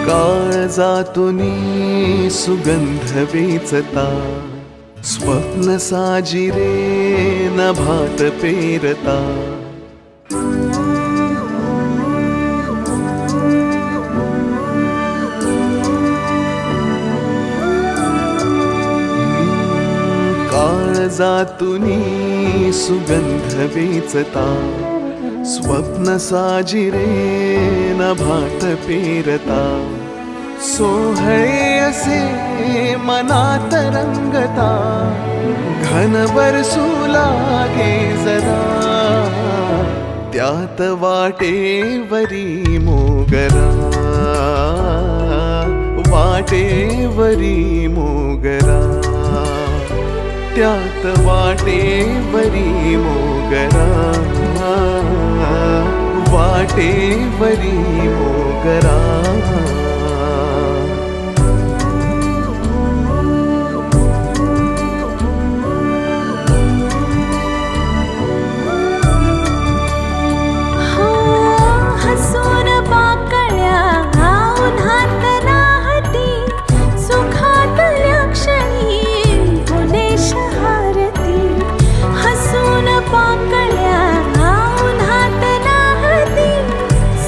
काळजातूनी सुगंध वेचता, स्वप्न साजिरे नभात पेरता. काळजातूनी सुगंध वेचता, स्वप्न साजिरे नभात पेरता. सोहळे असे मनात रंगता, घन बरसू लागे जरा, त्यात वाटेवरी मोगरा, वाटेवरी मोगरा, त्यात वाटेवरी मोगरा, वाटेवरी मोगरा. हसून पाकळ्या उन्हात नाहती, सुखातल्या क्षणी फुले शहारती. हसून पाकळ्या उन्हात नाहती,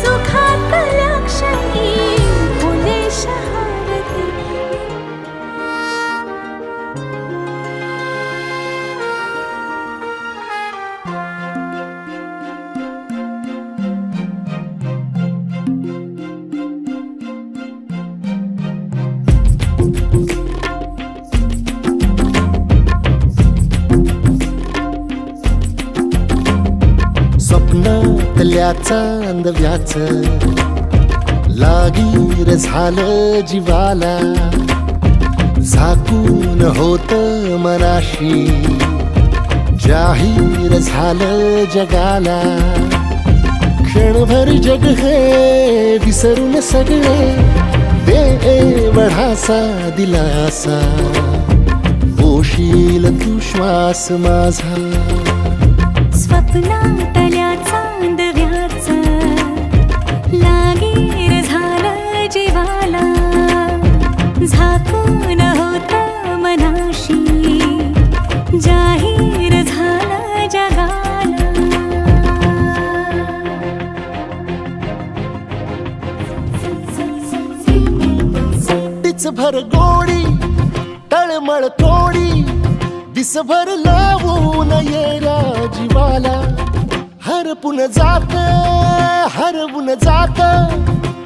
सुखातल्या क्षणी फुले शहारती. स्वप्नातल्या चांदव्याच लागीर झालं जीवाला, झाकून होत मनाशी जाहीर झालं जगाला. क्षणभर जग हे विसरून सगळे, दे एवढासा दिलासा, पोशील तू श्वास माझा. स्वप्नातल्या चांदव्याच लागीर झालं जीवाला, झाकून होत मनाशी जाहीर झालं जगाला. दिसभर गोडी तळमळ तोडी, दिसभर लावून येऱ्या जीवाला. हरपून जात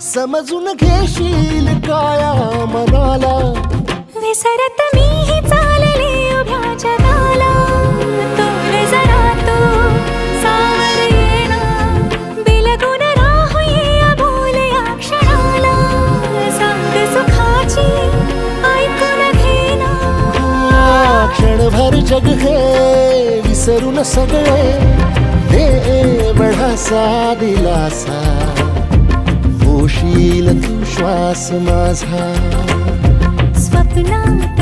समजून घेशील काया मनाला. विसरत मीही चालले उभ्या जगाला, तोर जरा तो सावर येणा, बिलगून राहूया अबोल या क्षणाला. सांग सुखाची ऐकून घेना, क्षणभर जग हे विसरून सगळे, दे एवढासा दिलासा, पोशील तू श्वास माझा. स्वप्नात